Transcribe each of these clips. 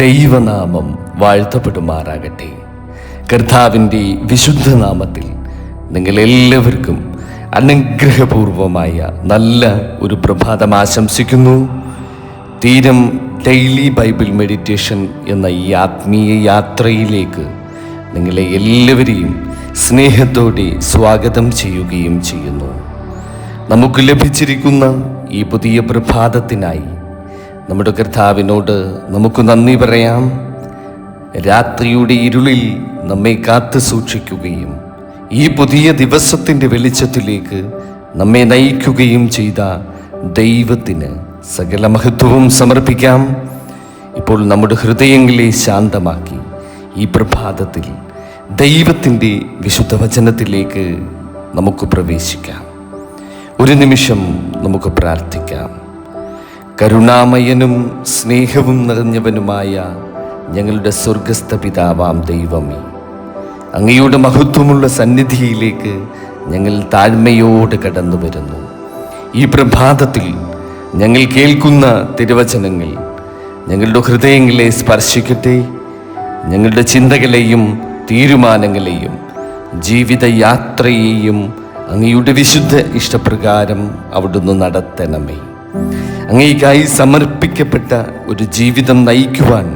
ദൈവനാമം വാഴ്ത്തപ്പെടുമാറാകട്ടെ. കർത്താവിൻ്റെ വിശുദ്ധ നാമത്തിൽ നിങ്ങളെല്ലാവർക്കും അനുഗ്രഹപൂർവമായ നല്ല ഒരു പ്രഭാതം ആശംസിക്കുന്നു. തീരം ഡെയിലി ബൈബിൾ മെഡിറ്റേഷൻ എന്ന ഈ ആത്മീയ യാത്രയിലേക്ക് നിങ്ങളെ എല്ലാവരെയും സ്നേഹത്തോടെ സ്വാഗതം ചെയ്യുകയും ചെയ്യുന്നു. നമുക്ക് ലഭിച്ചിരിക്കുന്ന ഈ പുതിയ പ്രഭാതത്തിനായി നമ്മുടെ കർത്താവിനോട് നമുക്ക് നന്ദി പറയാം. രാത്രിയുടെ ഇരുളിൽ നമ്മെ കാത്തു സൂക്ഷിക്കുകയും ഈ പുതിയ ദിവസത്തിൻ്റെ വെളിച്ചത്തിലേക്ക് നമ്മെ നയിക്കുകയും ചെയ്ത ദൈവത്തിന് സകല മഹത്വവും സമർപ്പിക്കാം. ഇപ്പോൾ നമ്മുടെ ഹൃദയങ്ങളെ ശാന്തമാക്കി ഈ പ്രഭാതത്തിൽ ദൈവത്തിൻ്റെ വിശുദ്ധ വചനത്തിലേക്ക് നമുക്ക് പ്രവേശിക്കാം. ഒരു നിമിഷം നമുക്ക് പ്രാർത്ഥിക്കാം. കരുണാമയനും സ്നേഹവും നിറഞ്ഞവനുമായ ഞങ്ങളുടെ സ്വർഗസ്ഥ പിതാവാം ദൈവമേ, അങ്ങയുടെ മഹത്വമുള്ള സന്നിധിയിലേക്ക് ഞങ്ങൾ താഴ്മയോടെ കടന്നു വരുന്നു. ഈ പ്രഭാതത്തിൽ ഞങ്ങൾ കേൾക്കുന്ന തിരുവചനങ്ങൾ ഞങ്ങളുടെ ഹൃദയങ്ങളെ സ്പർശിക്കട്ടെ. ഞങ്ങളുടെ ചിന്തകളെയും തീരുമാനങ്ങളെയും ജീവിതയാത്രയെയും അങ്ങയുടെ വിശുദ്ധ ഇഷ്ടപ്രകാരം അവിടുന്ന് നടത്തണമേ. അങ്ങേയ്ക്കായി സമർപ്പിക്കപ്പെട്ട ഒരു ജീവിതം നയിക്കുവാൻ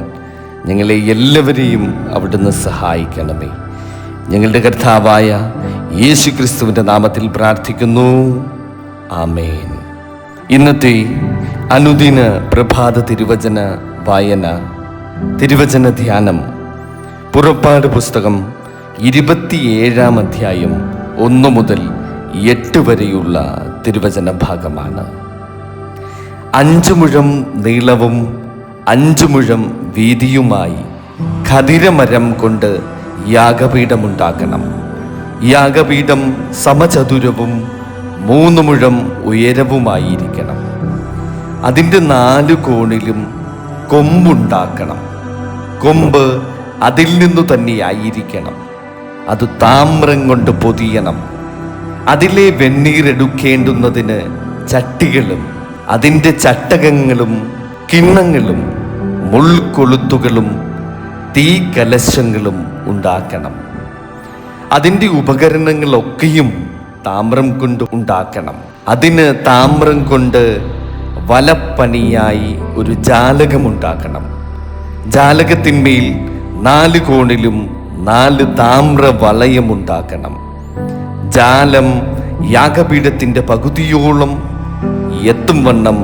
ഞങ്ങളെ എല്ലാവരെയും അവിടുന്ന് സഹായിക്കണമേ. ഞങ്ങളുടെ കർത്താവായ യേശു ക്രിസ്തുവിൻ്റെ നാമത്തിൽ പ്രാർത്ഥിക്കുന്നു, ആമേൻ. ഇന്നത്തെ അനുദിന പ്രഭാത തിരുവചന വായന, തിരുവചന ധ്യാനം പുറപ്പാട് പുസ്തകം 27 അധ്യായം 1 മുതൽ 8 വരെയുള്ള തിരുവചന ഭാഗമാണ്. 5 മുഴം നീളവും 5 മുഴം വീതിയുമായി ഖദിരമരം കൊണ്ട് യാഗപീഠമുണ്ടാക്കണം. യാഗപീഠം സമചതുരവും 3 മുഴം ഉയരവുമായിരിക്കണം. അതിൻ്റെ 4 കോണിലും കൊമ്പുണ്ടാക്കണം. കൊമ്പ് അതിൽ നിന്നു തന്നെയായിരിക്കണം. അത് താമ്രം കൊണ്ട് പൊതിയണം. അതിലെ വെണ്ണീരെടുക്കേണ്ടുന്നതിന് ചട്ടികളും അതിൻ്റെ ചട്ടകങ്ങളും കിണ്ണങ്ങളും മുൾക്കൊളുത്തുകളും തീ കലശങ്ങളും ഉണ്ടാക്കണം. അതിൻ്റെ ഉപകരണങ്ങളൊക്കെയും താമ്രം കൊണ്ട് ഉണ്ടാക്കണം. അതിന് താമ്രം കൊണ്ട് വലപ്പണിയായി ഒരു ജാലകമുണ്ടാക്കണം. ജാലകത്തിന്മേൽ 4 കോണിലും 4 താമ്ര വളയമുണ്ടാക്കണം. ജാലം യാഗപീഠത്തിൻ്റെ പകുതിയോളം എത്തും വണ്ണം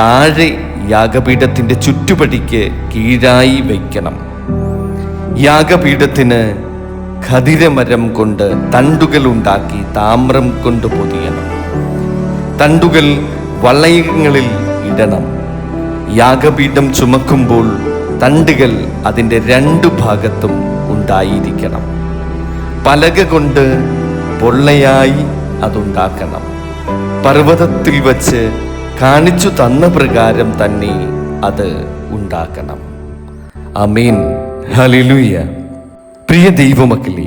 താഴെ യാഗപീഠത്തിൻ്റെ ചുറ്റുപടിക്ക് കീഴായി വയ്ക്കണം. യാഗപീഠത്തിന് ഖദിരമരം കൊണ്ട് തണ്ടുകൾ ഉണ്ടാക്കി താമ്രം കൊണ്ട് പൊതിയണം. തണ്ടുകൾ വളയങ്ങളിൽ ഇടണം. യാഗപീഠം ചുമക്കുമ്പോൾ തണ്ടുകൾ അതിൻ്റെ 2 ഭാഗത്തും ഉണ്ടായിരിക്കണം. പലക കൊണ്ട് പൊള്ളയായി അതുണ്ടാക്കണം. പർവ്വതത്തിൽ വച്ച് കാണിച്ചു തന്ന പ്രകാരം തന്നെ അത് ഉണ്ടാക്കണം. ആമേൻ, ഹല്ലേലൂയ. പ്രിയ ദൈവമക്കളെ,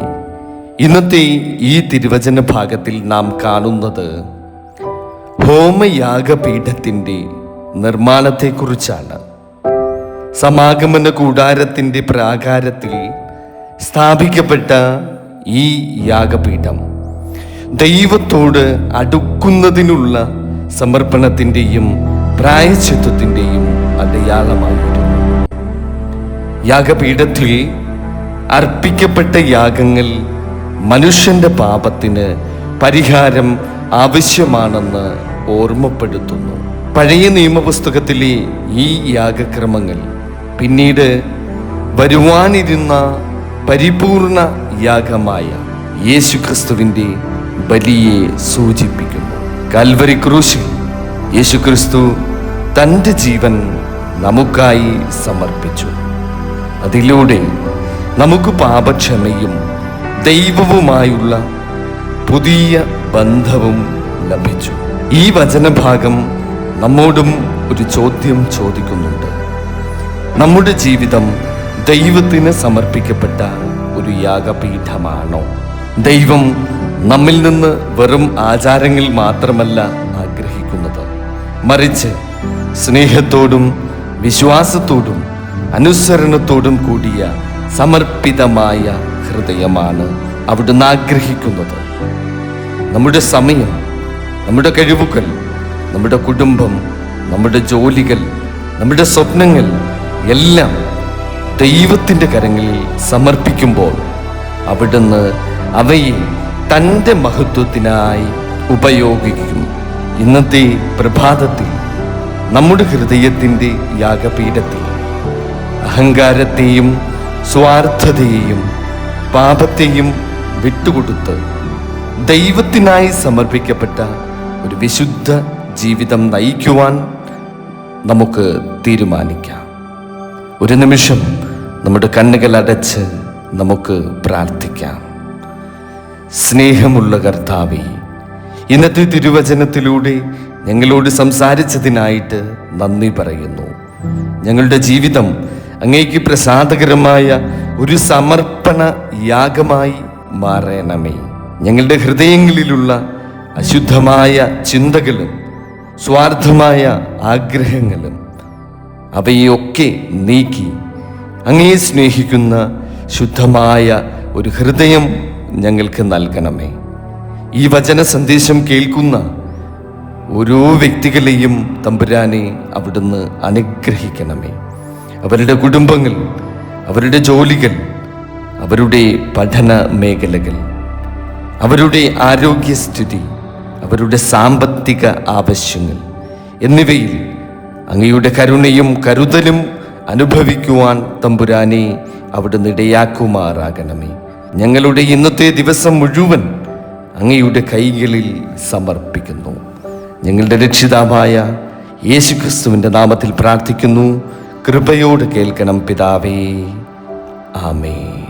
ഇന്നത്തെ ഈ തിരുവചന ഭാഗത്തിൽ നാം കാണുന്നത് ഹോമയാഗപീഠത്തിൻ്റെ നിർമ്മാണത്തെക്കുറിച്ചാണ്. സമാഗമന കൂടാരത്തിൻ്റെ പ്രാകാരത്തിൽ സ്ഥാപിക്കപ്പെട്ട ഈ യാഗപീഠം ദൈവത്തോട് അടുക്കുന്നതിനുള്ള സമർപ്പണത്തിൻ്റെയും പ്രായശ്ചിത്തത്തിൻ്റെയും അടയാളമായിരുന്നു. യാഗപീഠത്തിൽ അർപ്പിക്കപ്പെട്ട യാഗങ്ങൾ മനുഷ്യൻ്റെ പാപത്തിന് പരിഹാരം ആവശ്യമാണെന്ന് ഓർമ്മപ്പെടുത്തുന്നു. പഴയ നിയമപുസ്തകത്തിലെ ഈ യാഗക്രമങ്ങൾ പിന്നീട് വരുവാനിരുന്ന പരിപൂർണ യാഗമായ യേശുക്രിസ്തുവിൻ്റെ ബലിയെ സൂചിപ്പിക്കുന്നു. കാൽവരി ക്രൂശിൽ യേശുക്രിസ്തു തൻ്റെ ജീവൻ നമുക്കായി സമർപ്പിച്ചു. അതിലൂടെ നമുക്ക് പാപക്ഷമയും ദൈവവുമായുള്ള പുതിയ ബന്ധവും ലഭിച്ചു. ഈ വചനഭാഗം നമ്മോടും ഒരു ചോദ്യം ചോദിക്കുന്നുണ്ട്. നമ്മുടെ ജീവിതം ദൈവത്തിന് സമർപ്പിക്കപ്പെട്ട ഒരു യാഗപീഠമാണോ? ദൈവം നമ്മിൽ നിന്ന് വെറും ആചാരങ്ങൾ മാത്രമല്ല ആഗ്രഹിക്കുന്നത്, മറിച്ച് സ്നേഹത്തോടും വിശ്വാസത്തോടും അനുസരണത്തോടും കൂടിയ സമർപ്പിതമായ ഹൃദയമാണ് അവിടുന്ന് ആഗ്രഹിക്കുന്നത്. നമ്മുടെ സമയം, നമ്മുടെ കഴിവുകൾ, നമ്മുടെ കുടുംബം, നമ്മുടെ ജോലികൾ, നമ്മുടെ സ്വപ്നങ്ങൾ എല്ലാം ദൈവത്തിൻ്റെ കരങ്ങളിൽ സമർപ്പിക്കുമ്പോൾ അവിടുന്ന് അവയെ തൻ്റെ മഹത്വത്തിനായി ഉപയോഗിക്കും. ഇന്നത്തെ പ്രഭാതത്തിൽ നമ്മുടെ ഹൃദയത്തിൻ്റെ യാഗപീഠത്തിൽ അഹങ്കാരത്തെയും സ്വാർത്ഥതയെയും പാപത്തെയും വിട്ടുകൊടുത്ത് ദൈവത്തിനായി സമർപ്പിക്കപ്പെട്ട ഒരു വിശുദ്ധ ജീവിതം നയിക്കുവാൻ നമുക്ക് തീരുമാനിക്കാം. ഒരു നിമിഷം നമ്മുടെ കണ്ണുകൾ അടച്ച് നമുക്ക് പ്രാർത്ഥിക്കാം. സ്നേഹമുള്ള കർത്താവേ, ഇന്നത്തെ തിരുവചനത്തിലൂടെ ഞങ്ങളോട് സംസാരിച്ചതിനായിട്ട് നന്ദി പറയുന്നു. ഞങ്ങളുടെ ജീവിതം അങ്ങേക്ക് പ്രസാദകരമായ ഒരു സമർപ്പണ യാഗമായി മാറണമേ. ഞങ്ങളുടെ ഹൃദയങ്ങളിലുള്ള അശുദ്ധമായ ചിന്തകളും സ്വാർത്ഥമായ ആഗ്രഹങ്ങളും അവയൊക്കെ നീക്കി അങ്ങേ സ്നേഹിക്കുന്ന ശുദ്ധമായ ഒരു ഹൃദയം ഞങ്ങൾക്ക് നൽകണമേ. ഈ വചന സന്ദേശം കേൾക്കുന്ന ഓരോ വ്യക്തികളെയും തമ്പുരാനെ അവിടുന്ന് അനുഗ്രഹിക്കണമേ. അവരുടെ കുടുംബങ്ങൾ, അവരുടെ ജോലികൾ, അവരുടെ പഠന മേഖലകൾ, അവരുടെ ആരോഗ്യസ്ഥിതി, അവരുടെ സാമ്പത്തിക ആവശ്യങ്ങൾ എന്നിവയിൽ അങ്ങയുടെ കരുണയും കരുതലും അനുഭവിക്കുവാൻ തമ്പുരാനെ അവിടുന്ന് ഇടയാക്കുമാറാകണമേ. ഞങ്ങളുടെ ഇന്നത്തെ ദിവസം മുഴുവൻ അങ്ങയുടെ കൈകളിൽ സമർപ്പിക്കുന്നു. ഞങ്ങളുടെ രക്ഷിതാവായ യേശുക്രിസ്തുവിൻ്റെ നാമത്തിൽ പ്രാർത്ഥിക്കുന്നു. കൃപയോട് കേൾക്കണം പിതാവേ. ആമേൻ.